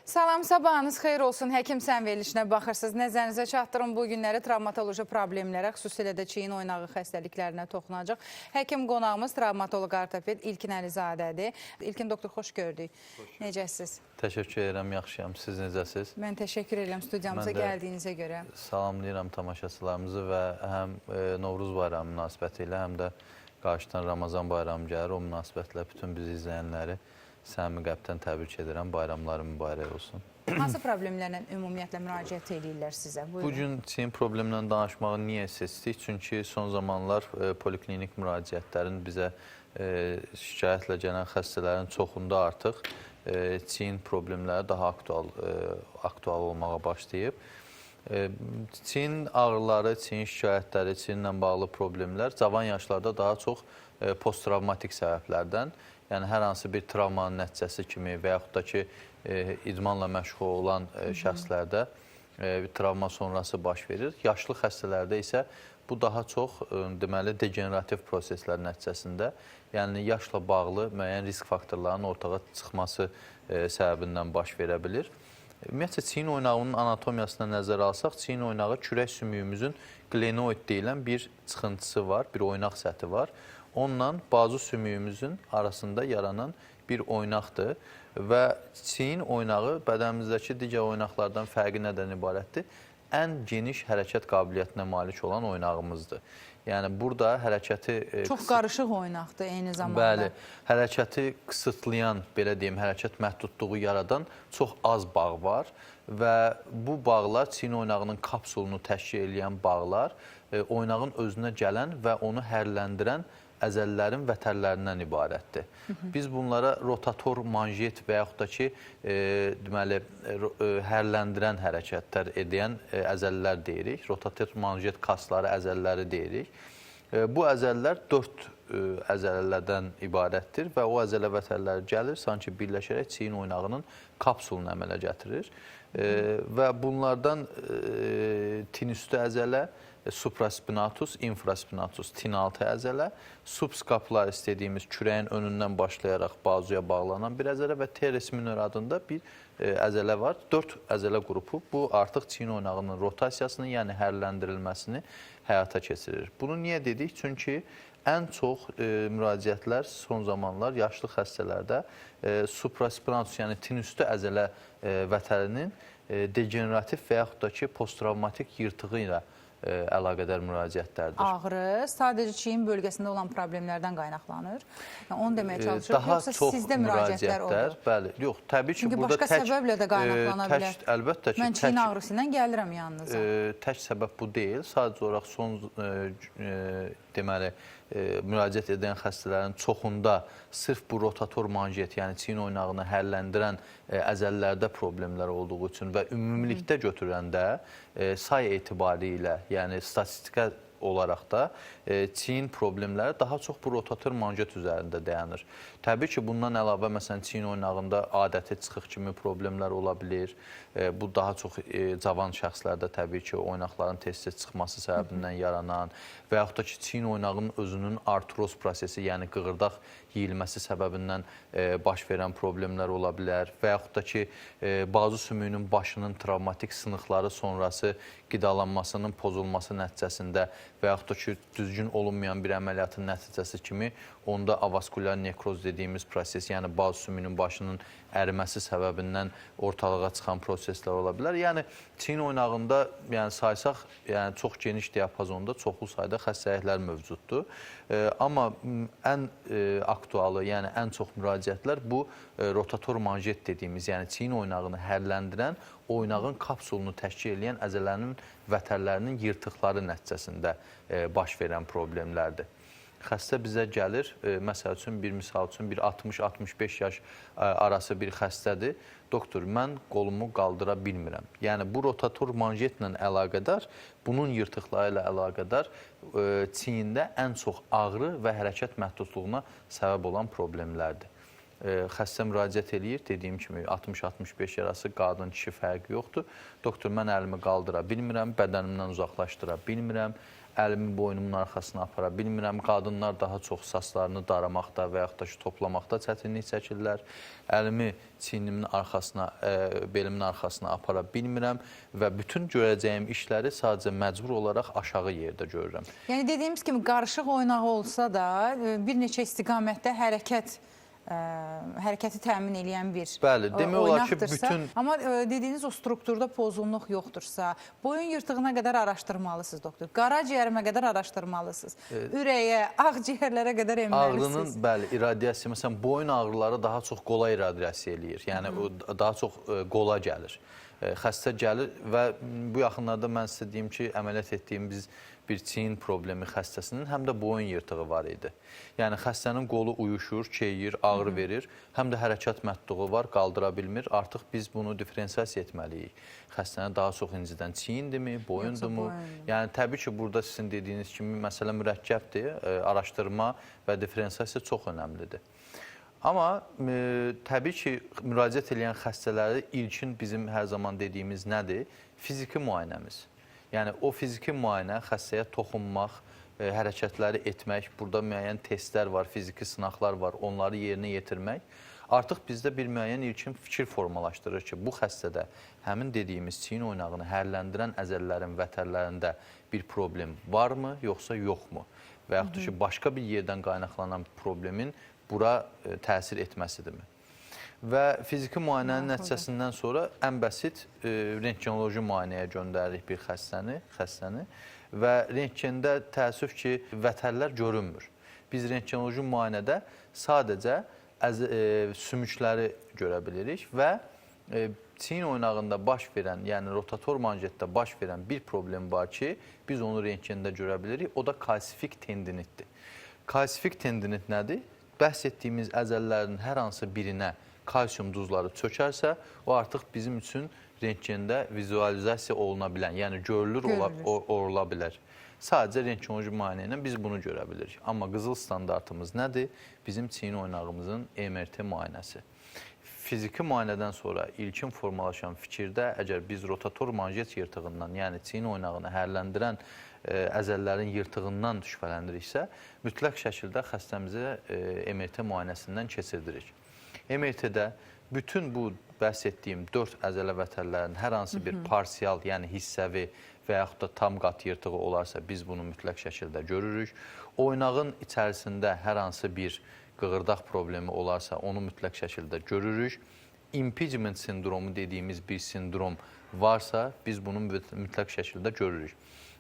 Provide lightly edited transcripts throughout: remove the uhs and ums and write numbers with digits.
Salam, sabahınız xeyir olsun. Həkim sən verilişinə baxırsınız. Nəzərinizə çatdırın bu günləri travmatoloji problemlərə, xüsusilə də çiyin oynağı xəstəliklərinə toxunacaq. Həkim qonağımız travmatoloq ortoped İlkin Əlizadədir. İlkin doktor, xoş gördük. Necəsiz? Təşəkkür edirəm, yaxşıyam. Siz necəsiz? Mən təşəkkür edirəm studiyamıza gəldiyinizə görə. Salamlayıram tamaşaçılarımızı və həm Novruz bayramı münasibəti ilə, həm də qarşıdan Ramazan bayramı gəlir. O münasibətlə bütün bizi izləyənləri səmimi qəlbdən təbrik edirəm. Bayramları mübarək olsun. Hansı problemlərlə ümumiyyətlə müraciət edirlər sizə? Buyurun. Bugün çiyin problemlə danışmağı niyə seçdik? Çünki son zamanlar poliklinik müraciətlərin bizə şikayətlə gələn xəstələrin çoxunda artıq çiyin problemləri daha aktual olmağa başlayıb. Çiyin ağrıları, çiyin şikayətləri, çiyinlə bağlı problemlər cavan yaşlarda daha çox posttravmatik səbəblərdən, yəni hər hansı bir travmanın nəticəsi kimi və yaxud da ki, idmanla məşğul olan şəxslərdə travma sonrası baş verir. Yaşlı xəstələrdə isə bu daha çox deməli degenerativ proseslər nəticəsində, yəni yaşla bağlı müəyyən risk faktorlarının ortaya çıxması səbəbindən baş verə bilir. Ümumiyyətlə, çiyin oynağının anatomiyasına nəzərə alsaq, çiyin oynağı kürək sümüyümüzün glenoid deyilən bir çıxıntısı var, bir oynaq səthi var. Onunla bazu sümüyümüzün arasında yaranan bir oynaqdır və çiyin oynağı bədənimizdəki digər oynaqlardan fərqi nədən ibarətdir? Ən geniş hərəkət qabiliyyətinə malik olan oynağımızdır. Yəni, burada hərəkəti... Çox qarışıq oynaqdır eyni zamanda. Bəli, hərəkəti qısıtlayan, belə deyim, hərəkət məhdudluğu yaradan çox az bağ var və bu bağlar çiyin oynağının kapsulunu təşkil edən bağlar oynağın özünə gələn və onu hərləndirən əzəllərin vətərlərindən ibarətdir. Biz bunlara rotator manjet və yaxud da ki, deməli, hərləndirən hərəkətlər edən əzəllər deyirik. Rotator manjet kasları, əzəlləri deyirik. Bu əzəllər 4 əzələlərdən ibarətdir və o əzələ vətərləri gəlir, sanki birləşərək çiyin oynağının kapsulunu əmələ gətirir. Və bunlardan tinüstü əzələ, supraspinatus, infraspinatus, tin-altı əzələ, subskapularis dediyimiz kürəyin önündən başlayaraq bazuya bağlanan bir əzələ və teres minor adında bir əzələ var. 4 əzələ qrupu bu artıq çiyin oynağının rotasiyasını, yəni hərləndirilməsini həyata keçirir. Bunu niyə dedik? Çünki ən çox müraciətlər son zamanlar yaşlı xəstələrdə supraspinatus, yəni tin-üstü əzələ vətərinin degenerativ və yaxud da ki, posttravmatik yırtığı ilə əlaqədar müraciətlərdir. Ağrı sadəcə çiyin bölgəsində olan problemlərdən qaynaqlanır. Onu deməyə çalışırıq. Yoxsa sizdə müraciətlər olur? Bəli, yox, təbii ki, çünki başqa səbəblə də qaynaqlana bilər. Əlbəttə ki, mən çiyin ağrısı ilə gəlirəm yanınıza. Tək səbəb bu deyil. Sadəcə olaraq son deməli, müraciət edən xəstələrin çoxunda sırf bu rotator manjet, yəni çiyin oynağını hərləndirən əzəllərdə problemlər olduğu üçün və ümumilikdə götürəndə say etibarilə ilə, yəni statistika olaraq da çiyin problemləri daha çox bu rotator manjet üzərində dayanır. Təbii ki, bundan əlavə, məsələn, çiyin oynağında adəti çıxıq kimi problemlər ola bilir. Bu daha çox cavan şəxslərdə təbii ki, oynaqların tez-tez çıxması səbəbindən yaranan və yaxud da ki, çiyin oynağının özünün artroz prosesi, yəni qığırdaq yeyilməsi səbəbindən baş verən problemlər ola bilər və yaxud da ki, bazu sümüyünün başının travmatik sınıqları sonrası qidalanmasının pozulması nəticəsində və yaxud da ki, düzgün olunmayan bir əməliyyatın nəticəsi kimi onda avaskulyar nekroz dediyimiz proses, yəni bazu sümüyünün başının əriməsi səbəbindən ortalığa çıxan proseslər ola bilər. Yəni, çiyin oynağında saysaq, çox geniş diapazonda çoxlu sayda xəstəliklər mövcuddur. Amma ən aktualı, yəni ən çox müraciətlər bu rotator manjet dediyimiz, yəni çiyin oynağını hərləndirən, oynağın kapsulunu təşkil edən əzələrin vətərlərinin yırtıqları nəticəsində baş verən problemlərdir. Xəstə bizə gəlir, məsəl üçün, bir misal üçün, bir 60-65 yaş arası bir xəstədir. Doktor, mən qolumu qaldıra bilmirəm. Yəni, bu rotator manjetlə əlaqədar, bunun yırtıqları ilə əlaqədar çiyində ən çox ağrı və hərəkət məhdudluğuna səbəb olan problemlərdir. Xəstə müraciət eləyir, dediyim kimi 60-65 arası qadın, kişi fərqi yoxdur. Doktor, mən əlimi qaldıra bilmirəm, bədənimdən uzaqlaşdıra bilmirəm, əlimi boynumun arxasına apara bilmirəm. Qadınlar daha çox saçlarını daramaqda və yaxud da ki, toplamaqda çətinlik çəkirlər. Əlimi çiynimin arxasına, belimin arxasına apara bilmirəm və bütün görəcəyim işləri sadəcə məcbur olaraq aşağı yerdə görürəm. Yəni dediyimiz kimi qarışıq oynağı olsa da bir neçə istiqamətdə hərəkəti təmin edən bir demək olar ki, oynaqdırsa, amma dediyiniz o strukturda pozğunluq yoxdursa, boyun yırtığına qədər araşdırmalısınız doktor. Qaraciyərimə qədər araşdırmalısınız. Ürəyə, ağciyərlərə qədər emməlisiniz. Ağrının, iradiyyası, məsələn, boyun ağrıları daha çox qola iradiyyası eləyir. Yəni, o daha çox qola gəlir. Xəstə gəlir və bu yaxınlarda mən sizə deyim ki, əməliyyat etdiyimiz bir çiyin problemi xəstəsinin həm də boyun yırtığı var idi. Yəni, xəstənin qolu uyuşur, keyir, ağrı verir, həm də hərəkət məhduqu var, qaldıra bilmir. Artıq biz bunu diferensiyasiya etməliyik. Xəstənə daha çox incidən çiyindimi, boyundurmu? Yəni, təbii ki, burada sizin dediyiniz kimi məsələ mürəkkəbdir, araşdırma və diferensiyasiya çox önəmlidir. Amma təbii ki, müraciət edən xəstələri ilkin bizim hər zaman dediyimiz nədir? Fiziki müayinəmiz. Yəni, o fiziki müayinə, xəstəyə toxunmaq, hərəkətləri etmək, burada müəyyən testlər var, fiziki sınaqlar var, onları yerinə yetirmək artıq bizdə bir müəyyən ilkin fikir formalaşdırır ki, bu xəstədə həmin dediyimiz çiyin oynağını hərləndirən əzələlərin vətərlərində bir problem varmı, yoxsa yoxmu? Və yaxud da ki, başqa bir yerdən qaynaqlanan problemin bura təsir etməsidirmi? Və fiziki müayinənin nəticəsindən sonra ən bəsit rentgenoloji müayinəyə göndəririk bir xəstəni və rentgenda təəssüf ki, vətərlər görünmür. Biz rentgenoloji müayinədə sadəcə sümükləri görə bilirik və çiyin oynağında baş verən, yəni rotator manjetdə baş verən bir problem var ki, biz onu rentgenda görə bilirik, o da kalsifik tendinitdir. Kalsifik tendinit nədir? Bəhs etdiyimiz əzələlərin hər hansı birinə kalsium duzları çökərsə, o artıq bizim üçün rentgenda vizualizasiya oluna bilən, yəni görülür ola bilər. Sadəcə rentgenoloji müayinə ilə biz bunu görə bilirik. Amma qızıl standartımız nədir? Bizim çiyin oynağımızın MRT müayinəsi. Fiziki müayinədən sonra ilkin formalaşan fikirdə, əgər biz rotator manjet yırtığından, yəni çiyin oynağını hərləndirən əzəllərin yırtığından şübhələndiriksə, mütləq şəkildə xəstəmizə MRT müayinəsindən keçirdirik. MRT-də bütün bu bəhs etdiyim 4 əzələ vətərlərin hər hansı bir parsial, yəni hissəvi və yaxud da tam qat yırtığı olarsa biz bunu mütləq şəkildə görürük. Oynağın içərisində hər hansı bir qığırdaq problemi olarsa onu mütləq şəkildə görürük. Impingement sindromu dediyimiz bir sindrom varsa biz bunu mütləq şəkildə görürük.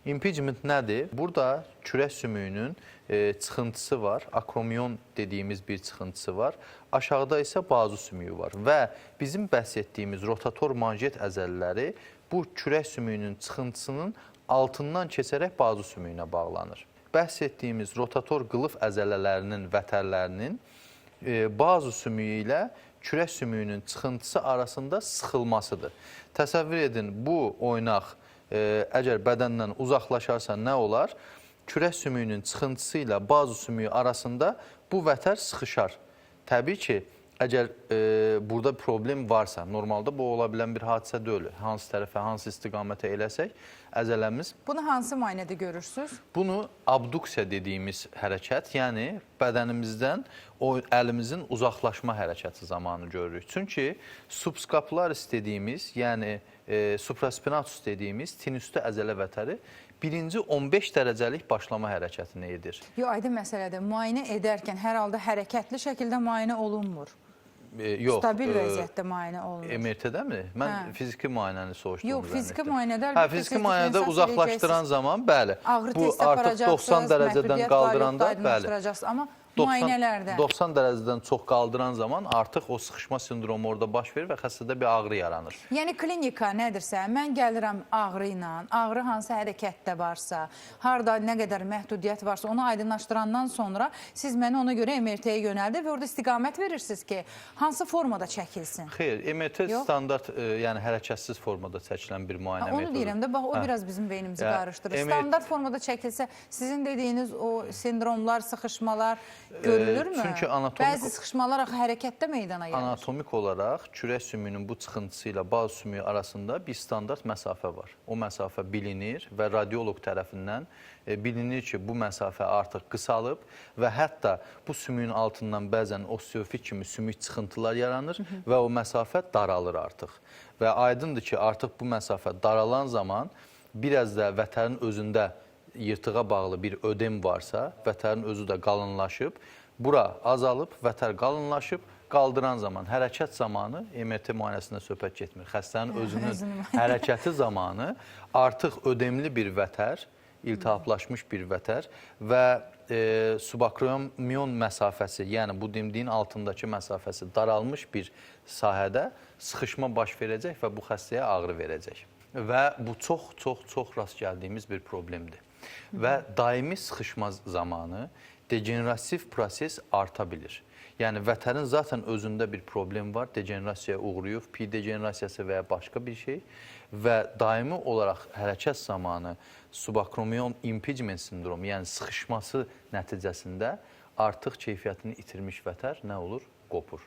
Impingement nədir? Burada kürək sümüyünün çıxıntısı var, akromion dediyimiz bir çıxıntısı var. Aşağıda isə bazu sümüyü var və bizim bəhs etdiyimiz rotator manjet əzələləri bu kürək sümüyünün çıxıntısının altından keçərək bazu sümüyünə bağlanır. Bəhs etdiyimiz rotator qılıq əzələlərinin vətərlərinin bazu sümüyü ilə kürək sümüyünün çıxıntısı arasında sıxılmasıdır. Təsəvvür edin, bu oynaq əgər bədəndən uzaqlaşarsa nə olar? Kürək sümüyünün çıxıntısı ilə bazu sümüyü arasında bu vətər sıxışar. Təbii ki, əgər burada problem varsa, normalda bu ola bilən bir hadisə deyil. Hansı tərəfə, hansı istiqamətə eləsək, əzələmiz... Bunu hansı müayinədə görürsünüz? Bunu abduksiya dediyimiz hərəkət, yəni bədənimizdən o əlimizin uzaqlaşma hərəkəti zamanı görürük. Çünki subskapularis dediyimiz, yəni supraspinatus dediyimiz tinüstü əzələ vətəri birinci 15 dərəcəlik başlama hərəkətini edir. Yox, aydın məsələdir. Müayinə edərkən hər halda hərəkətli şəkildə müayinə olunmur. Yox. Stabil vəziyyətdə müayinə olunur. MRT-dəmi? Mən fiziki müayinəni soruşdum. Yox, fiziki müayinədə... Fiziki müayinədə uzaqlaşdıran zaman, bəli. Ağrı testi artıq 90 dərəcədən qaldıranda, bəli. Amma müayinələrdə... 90 dərəcədən çox qaldıran zaman artıq o sıxışma sindromu orada baş verir və xəstədə bir ağrı yaranır. Yəni klinika nədirsə, mən gəlirəm ağrı ilə, ağrı hansı hərəkətdə varsa, harada nə qədər məhdudiyyət varsa, onu aydınlaşdırandan sonra siz məni ona görə MRT-yə yönəldir və orada istiqamət verirsiniz ki, hansı formada çəkilsin? Xeyr, MRT standart, yəni hərəkətsiz formada çəkilən bir müayinə metodu. Onu deyirəm də, bax, o biraz bizim beynimizi qarışdırır. Standart formada çəkilsə, sizin dediyiniz o sindromlar, sıxışmalar, görülürmü? Çünki Bəzi sıxışmalar axı hərəkətdə meydana gəlir. Anatomik olaraq kürək sümüyünün bu çıxıntısı ilə bal sümüyü arasında bir standart məsafə var. O məsafə bilinir və radioloq tərəfindən bilinir ki, bu məsafə artıq qısalıb və hətta bu sümüyün altından bəzən osteofit kimi sümük çıxıntılar yaranır və o məsafə daralır artıq. Və aydındır ki, artıq bu məsafə daralan zaman biraz da vətərin özündə yırtığa bağlı bir ödem varsa, vətərin özü də qalınlaşıb, bura azalıb, vətər qalınlaşıb, qaldıran zaman, hərəkət zamanı, MRT müayinəsində söhbət getmir, xəstənin özünün hərəkəti zamanı artıq ödemli bir vətər, iltihaplaşmış bir vətər və subakromion məsafəsi, yəni bu dimdiyin altındakı məsafəsi daralmış bir sahədə sıxışma baş verəcək və bu xəstəyə ağrı verəcək. Və bu çox rast gəldiyimiz bir problemdir. Və daimi sıxışma zamanı degenerativ proses arta bilir. Yəni, vətərin zaten özündə bir problem var, degenerasiyaya uğrayıb, pi degenerasiyası və ya başqa bir şey və daimi olaraq hərəkət zamanı subakromion impingement sindromu, yəni sıxışması nəticəsində artıq keyfiyyətini itirmiş vətər nə olur? Qopur.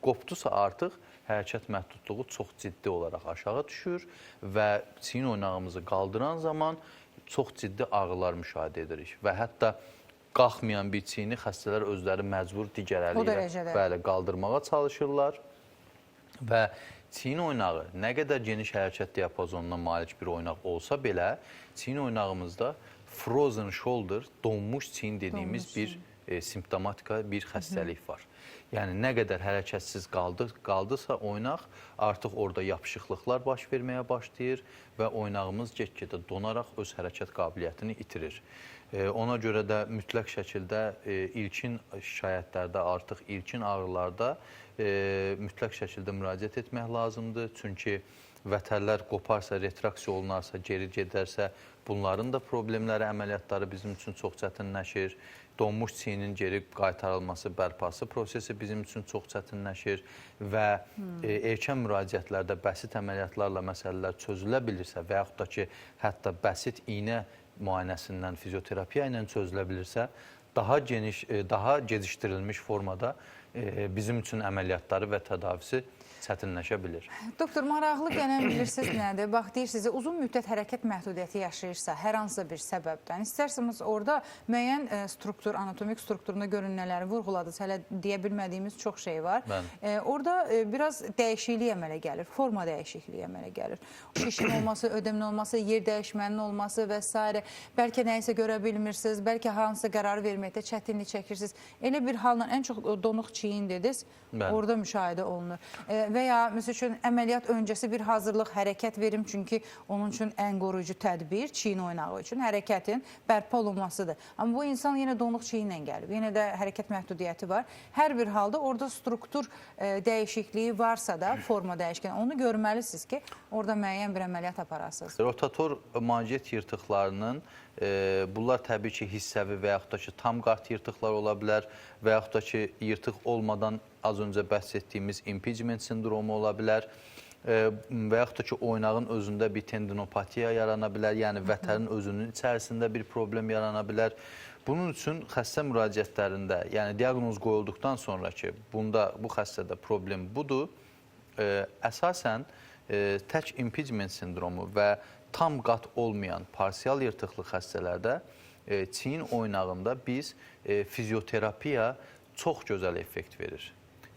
Qopdusa artıq hərəkət məhdudluğu çox ciddi olaraq aşağı düşür və çiyin oynağımızı qaldıran zaman çox ciddi ağrılar müşahidə edirik və hətta qalxmayan bir çiyini xəstələr özləri məcbur digər əli ilə qaldırmağa çalışırlar və çiyin oynağı nə qədər geniş hərəkət diapazonuna malik bir oynaq olsa belə, çiyin oynağımızda frozen shoulder, donmuş çiyin dediyimiz bir simptomatika, bir xəstəlik var. Yəni, nə qədər hərəkətsiz qaldısa oynaq, artıq orada yapışıqlıqlar baş verməyə başlayır və oynağımız get-gedə donaraq öz hərəkət qabiliyyətini itirir. Ona görə də mütləq şəkildə ilkin şikayətlərdə, artıq ilkin ağrılarda mütləq şəkildə müraciət etmək lazımdır. Çünki vətərlər qoparsa, retraksiya olunarsa, geri gedərsə, bunların da problemləri, əməliyyatları bizim üçün çox çətinləşir. Donmuş çiyinin geri qaytarılması, bərpası prosesi bizim üçün çox çətinləşir və erkən müraciətlərdə bəsit əməliyyatlarla məsələlər çözülə bilirsə və yaxud da ki, hətta bəsit iynə müayinəsindən fizioterapiya ilə çözülə bilirsə, daha geniş, daha gecişdirilmiş formada bizim üçün əməliyyatları və tədavisi çətinləşə bilir. Doktor, maraqlı gələn bilirsiniz nədir? Bax, deyirsiniz, uzun müddət hərəkət məhdudiyyəti yaşayırsa, hər hansısa bir səbəbdən, istərsiniz orada müəyyən struktur, anatomik strukturunda görünmələri vurğuladınız, hələ deyə bilmədiyimiz çox şey var. Orada biraz dəyişiklik əmələ gəlir, forma dəyişikliyi əmələ gəlir. Şişin olması, ödəmin olması, yer dəyişmənin olması və s. Bəlkə nəyisə görə bilmirsiniz, bəlkə hansısa qərar verməkdə çətinlik çəkirsiniz. Elə bir halla ən çox donuq çiyin dediniz, orada müşahidə olunur. Və ya, məsəl üçün, əməliyyat öncəsi bir hazırlıq, hərəkət verim, çünki onun üçün ən qoruyucu tədbir çiyin oynağı üçün hərəkətin bərpa olunmasıdır. Amma bu insan yenə donuq çiyinlə gəlib, yenə də hərəkət məhdudiyyəti var. Hər bir halda orada struktur dəyişikliyi varsa da, forma dəyişkən, onu görməlisiniz ki, orada müəyyən bir əməliyyat aparasınız. Rotator manjet yırtıqlarının bunlar təbii ki, hissəvi və yaxud da ki, tam qart yırtıqlar ola bilər və yaxud da ki, yırtıq olmadan az öncə bəhs etdiyimiz impingement sindromu ola bilər və yaxud da ki, oynağın özündə bir tendinopatiya yarana bilər, yəni vətərin özünün içərisində bir problem yarana bilər. Bunun üçün xəstə müraciətlərində, yəni diaqnoz qoyulduqdan sonra ki, bu xəstədə problem budur, əsasən tək impingement sindromu və tam qat olmayan parsial yırtıqlı xəstələrdə çiyin oynağında biz fizioterapiya çox gözəl effekt verir.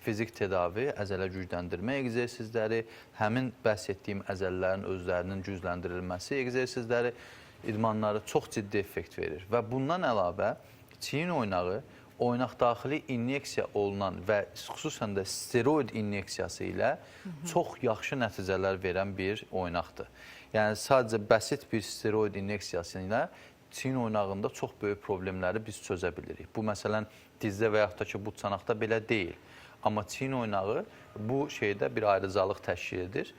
Fizik tedavi, əzələ gücləndirmə egzersizləri, həmin bəhs etdiyim əzələlərin özlərinin gücləndirilməsi egzersizləri, idmanları çox ciddi effekt verir. Və bundan əlavə çiyin oynağı oynaq daxili inyeksiya olunan və xüsusən də steroid inyeksiyası ilə çox yaxşı nəticələr verən bir oynaqdır. Yəni, sadəcə bəsit bir steroid inyeksiyası ilə çiyin oynağında çox böyük problemləri biz çözə bilirik. Bu, məsələn, dizdə və yaxud da ki, but çanaqda belə deyil. Amma çiyin oynağı bu şeydə bir ayrıcalıq təşkil edir.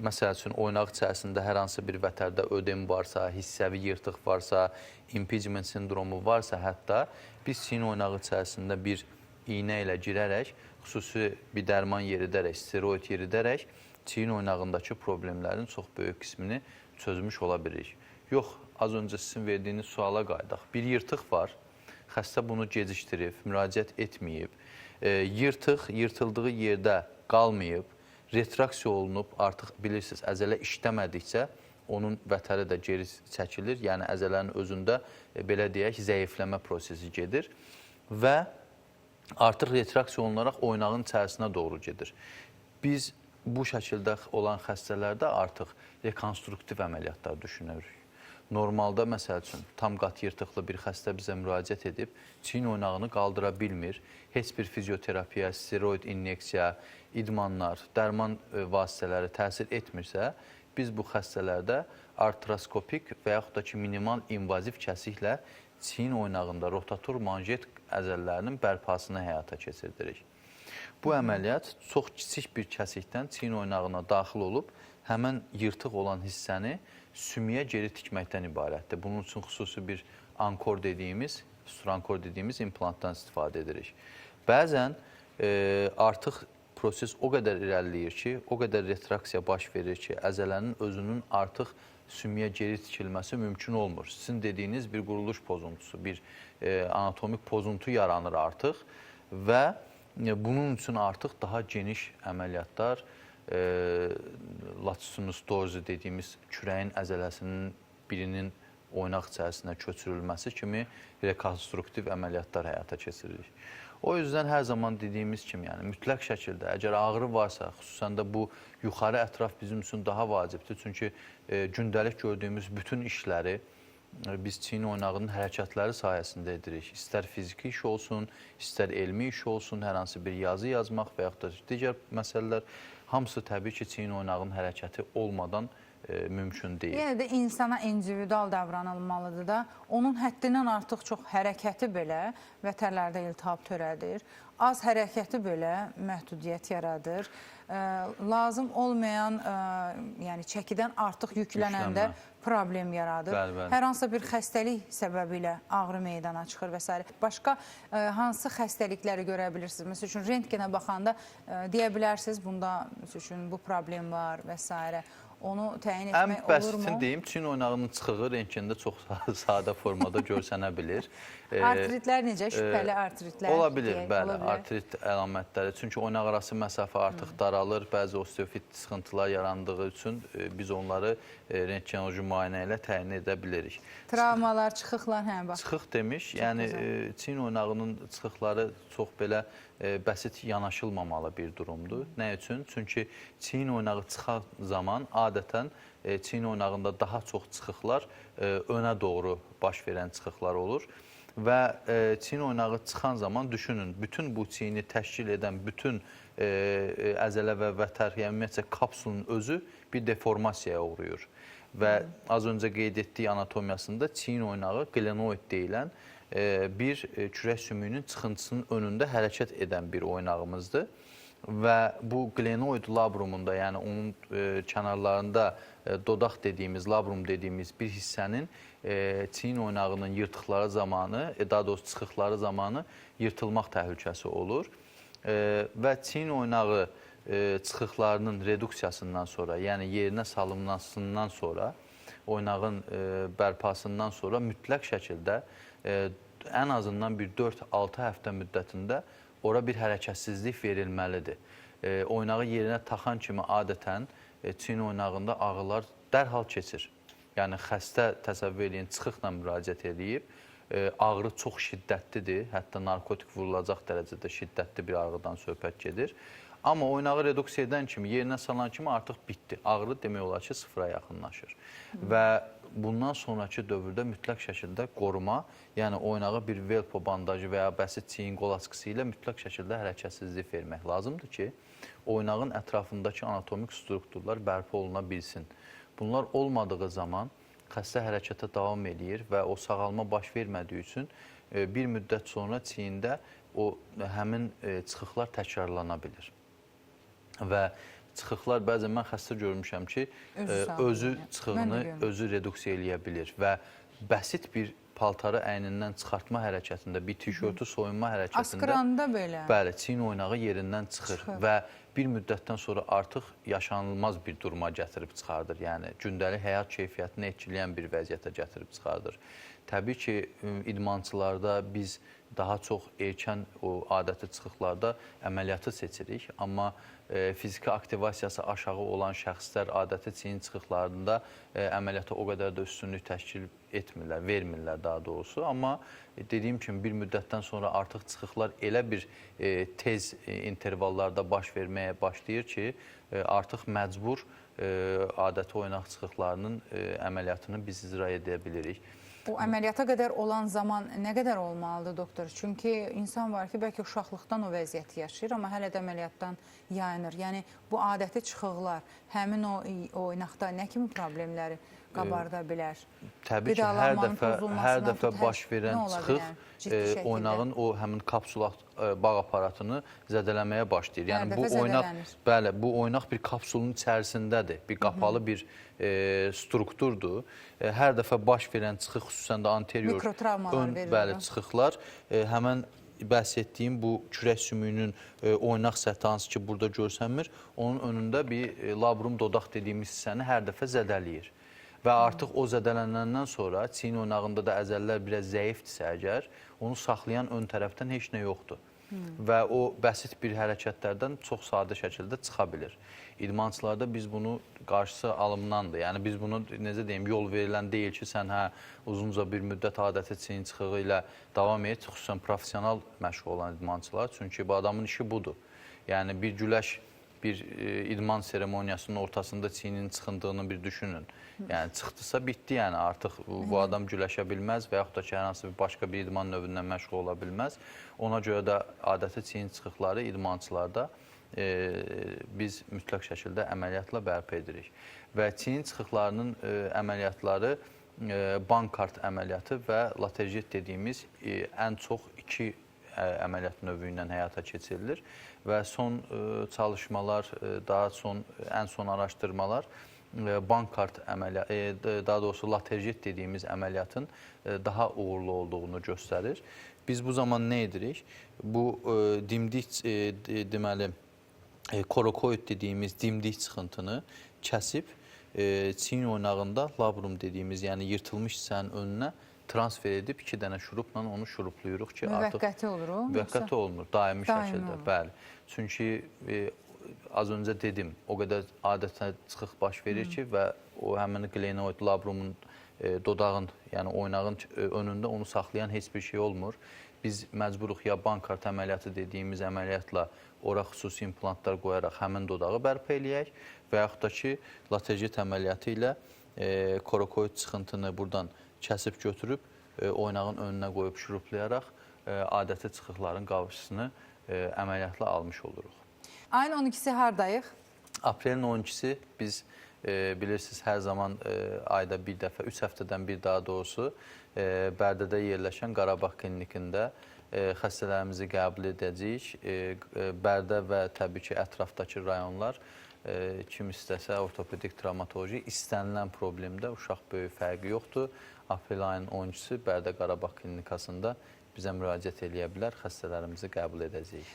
Məsəl üçün, oynaq içərisində hər hansı bir vətərdə ödem varsa, hissəvi yırtıq varsa, impingement sindromu varsa, hətta biz çiyin oynağı içərisində bir iynə ilə girərək, xüsusi bir dərman yeridərək, steroid yeridərək, çiyin oynağındakı problemlərin çox böyük qismini çözmüş ola bilirik. Yox, az öncə sizin verdiyiniz suala qayıdaq. Bir yırtıq var, xəstə bunu gecikdirib, müraciət etməyib, yırtıldığı yerdə qalmayıb, retraksiya olunub, artıq bilirsiniz, əzələ işləmədikcə onun vətəri də geri çəkilir. Yəni, əzələrin özündə, belə deyək, zəifləmə prosesi gedir və artıq retraksiya olunaraq oynağın içərisinə doğru gedir. Biz bu şəkildə olan xəstələrdə artıq rekonstruktiv əməliyyatlar düşünürük. Normalda, məsəl üçün, tam qat yırtıqlı bir xəstə bizə müraciət edib, çiyin oynağını qaldıra bilmir. Heç bir fizioterapiya, steroid inyeksiya, idmanlar, dərman vasitələri təsir etmirsə, biz bu xəstələrdə artroskopik və yaxud da ki, minimal invaziv kəsiklə çiyin oynağında rotator manjet əzələlərinin bərpasını həyata keçirdirik. Bu əməliyyat çox kiçik bir kəsikdən çiyin oynağına daxil olub, həmən yırtıq olan hissəni sümüyə geri tikməkdən ibarətdir. Bunun üçün xüsusi bir ankor dediyimiz, surankor dediyimiz implantdan istifadə edirik. Bəzən artıq proses o qədər irəliləyir ki, o qədər retraksiya baş verir ki, əzələnin özünün artıq sümüyə geri tikilməsi mümkün olmur. Sizin dediyiniz bir quruluş pozuntusu, bir anatomik pozuntu yaranır artıq və bunun üçün artıq daha geniş əməliyyatlar, latissimus dorsi dediyimiz kürəyin əzələsinin birinin oynaq içərisinə köçürülməsi kimi rekonstruktiv əməliyyatlar həyata keçiririk. O yüzden hər zaman dediyimiz kimi, yəni mütləq şəkildə, əgər ağrı varsa, xüsusən də bu yuxarı ətraf bizim üçün daha vacibdir. Çünki gündəlik gördüyümüz bütün işləri biz çiyin oynağının hərəkətləri sayəsində edirik. İstər fiziki iş olsun, istər elmi iş olsun, hər hansı bir yazı yazmaq və yaxud da digər məsələlər, hamısı təbii ki, çiyin oynağının hərəkəti olmadan mümkün deyil. Yenə də insana individual davranılmalıdır da, onun həddindən artıq çox hərəkəti belə vətərlərdə iltihab törədir. Az hərəkəti belə məhdudiyyət yaradır. Lazım olmayan, yəni çəkidən artıq yüklənəndə problem yaradır. Hər hansı bir xəstəlik səbəbi ilə ağrı meydana çıxır və s. Başqa hansı xəstəlikləri görə bilirsiniz? Məsəl üçün, rentgenə baxanda deyə bilərsiniz, bunda bu problem var və s. Onu təyin etmək olurmu? Ən bəsitini deyim, çiyin oynağının çıxığı rentgende çox sadə formada görsənə bilir. Artritlər necə? Şübhəli artritlər? Ola bilir, bəli, artrit əlamətləri. Çünki oynaq arası məsafə artıq daralır, bəzi osteofit sıxıntılar yarandığı üçün biz onları rentgenoloji müayinə ilə təyin edə bilirik. Travmalar, çıxıqlar, hə, bax. Çıxıq demiş, yəni çiyin oynağının çıxıqları çox belə bəsit yanaşılmamalı bir durumdur. Nə üçün? Çünki çiyin oynağı çıxan zaman adətən çiyin oynağında daha çox çıxıqlar önə doğru baş verən çıxıqlar olur. Və çiyin oynağı çıxan zaman düşünün, bütün bu çiyini təşkil edən bütün əzələ və vətər, yəni ümumiyyətcə kapsulun özü bir deformasiyaya uğrayır. Və az öncə qeyd etdiyi anatomiyasında çiyin oynağı glenoid deyilən bir kürək sümüyünün çıxıntısının önündə hərəkət edən bir oynağımızdır. Və bu glenoid labrumunda, yəni onun kənarlarında dodaq dediyimiz, labrum dediyimiz bir hissənin çiyin oynağının yırtıqları zamanı, daha doğrusu çıxıqları zamanı yırtılmaq təhlükəsi olur. Və çiyin oynağı çıxıqlarının reduksiyasından sonra, yəni yerinə salınmasından sonra, oynağın bərpasından sonra mütləq şəkildə ən azından bir 4-6 həftə müddətində ora bir hərəkətsizlik verilməlidir. Oynağı yerinə taxan kimi adətən çiyin oynağında ağrılar dərhal keçir. Yəni xəstə təsəvvür edin, çıxıqla müraciət edib, ağrı çox şiddətlidir, hətta narkotik vurulacaq dərəcədə şiddətli bir ağrıdan söhbət gedir. Amma oynağı reduksiya edən kimi, yerinə salan kimi artıq bitdi. Ağrı demək olar ki, sıfıra yaxınlaşır. Və bundan sonraki dövrdə mütləq şəkildə qoruma, yəni oynağı bir velpo bandajı və ya bəsit çiyin qol askısı ilə mütləq şəkildə hərəkətsizlik vermək lazımdır ki, oynağın ətrafındakı anatomik strukturlar bərpa oluna bilsin. Bunlar olmadığı zaman xəstə hərəkətə davam edir və o sağalma baş vermədiyi üçün bir müddət sonra çiyində həmin çıxıqlar təkrarlana bilir. Və çıxıqlar bəzən mən xəstə görmüşəm ki, özü çıxığını özü reduksiya eləyə bilir və bəsit bir paltarı əynindən çıxartma hərəkətində, bir tişörtü soyunma hərəkətində askıranda belə. Bəli, çiyin oynağı yerindən çıxır və bir müddətdən sonra artıq yaşanılmaz bir duruma gətirib çıxardır. Yəni, gündəlik həyat keyfiyyətini etkiləyən bir vəziyyətə gətirib çıxardır. Təbii ki, idmançılarda biz daha çox erkən o adəti çıxıqlarda əməliyyatı seçirik. Amma fiziki aktivasiyası aşağı olan şəxslər adəti çiyin çıxıqlarında əməliyyata o qədər də üstünlük təşkil etmirlər, vermirlər daha doğrusu. Amma dediyim kimi bir müddətdən sonra artıq çıxıqlar elə bir tez intervallarda baş verməyə başlayır ki, artıq məcbur adəti oynaq çıxıqlarının əməliyyatını biz icra edə bilirik. Bu əməliyyata qədər olan zaman nə qədər olmalıdır, doktor? Çünki insan var ki, bəlkə uşaqlıqdan o vəziyyəti yaşayır, amma hələ də əməliyyatdan yayınır. Yəni, bu adəti çıxıqlar həmin o oynaqda nə kimi problemləri qabarda bilər? Təbii ki, hər dəfə baş verən çıxıq oynağın o həmin kapsula bağ aparatını zədələməyə başlayır. Yəni, bu oynaq bir kapsulun içərisindədir, bir qapalı bir strukturdur. Hər dəfə baş verən çıxıq, xüsusən də anterior çıxıqlar həmən bəhs etdiyim bu kürək sümüyünün oynaq səthi hansı ki, burada görsənmir, onun önündə bir labrum dodaq dediyimiz hissəni hər dəfə zədələyir. Və artıq o zədələnəndən sonra çiyin oynağında da əzəllər biraz zəifdirsə əgər, onu saxlayan ön tərəfdən heç nə yoxdur. Və o bəsit bir hərəkətlərdən çox sadə şəkildə çıxa bilir. İdmançılarda biz bunu qarşısı alımdandır. Yəni biz bunu necə deyim, yol verilən deyil ki, sən uzunca bir müddət adəti çiyin çıxığı ilə davam et, xüsusən professional məşq olan idmançılar. Çünki bu adamın işi budur. Yəni bir güləş, bir idman seremoniyasının ortasında çiyinin çıxındığını bir düşünün. Yəni çıxdısa bitdi, yəni artıq bu adam güləşə bilməz və yaxud da ki, hər hansı bir başqa bir idman növündən məşğul ola bilməz. Ona görə də adəti çiyin çıxıqları idmançılarda biz mütləq şəkildə əməliyyatla bərpa edirik. Və çiyin çıxıqlarının əməliyyatları Bankart əməliyyatı və laterjet dediyimiz ən çox iki əməliyyat növü ilə həyata keçirilir və son çalışmalar, ən son araşdırmalar Bankart əməliyyatı, daha doğrusu laterjet dediyimiz əməliyyatın daha uğurlu olduğunu göstərir. Biz bu zaman nə edirik? Bu dimdik, deməli, korokoid dediyimiz dimdik çıxıntını kəsib çiyin oynağında labrum dediyimiz, yəni yırtılmış hissənin önünə transfer edib 2 dənə şurupla onu şurupluyuruq ki, artıq müvəqqəti olur o? Müvəqqəti olmur, daimi şəkildə, bəli. Çünki az öncə dedim, o qədər adətən çıxıq baş verir ki və o həmin glenoid labrumun dodağın, yəni oynağın önündə onu saxlayan heç bir şey olmur. Biz məcburuq ya Bankart əməliyyatı dediyimiz əməliyyatla ora xüsusi implantlar qoyaraq həmin dodağı bərpa eləyək və yaxud da ki, laterjet əməliyyatı ilə korokoid çıxıntını buradan kəsib götürüb oynağın önünə qoyub şuruplayaraq adəti çıxıqların qarşısını əməliyyatla almış oluruq. Ayın 12-si hardayıq? Aprelin 12-si biz bilirsiniz hər zaman ayda bir dəfə, 3 həftədən bir daha doğrusu Bərdədə yerləşən Qarabağ klinikində xəstələrimizi qəbul edəcəyik. Bərdə və təbii ki, ətrafdakı rayonlar kim istəsə ortopedik travmatoloji istənilən problemdə uşaq böyük fərqi yoxdur. Aprel ayının 12-si Bərdə Qarabağ klinikasında bizə müraciət eləyə bilər, xəstələrimizi qəbul edəcəyik.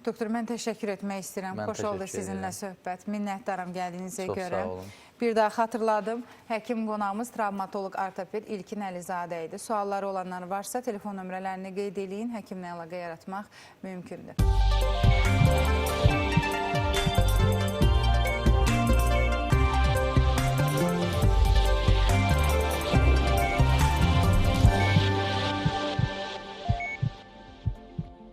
Doktor, mən təşəkkür etmək istəyirəm. Xoş oldu sizinlə söhbət. Minnətdaram gəldiyinizə görə. Çox sağ olun. Bir daha xatırladım. Həkim qonağımız travmatoloq ortoped İlkin Əlizadə idi. Sualları olanlar varsa telefon nömrələrini qeyd eləyin. Həkimlə əlaqə yaratmaq mümkündür.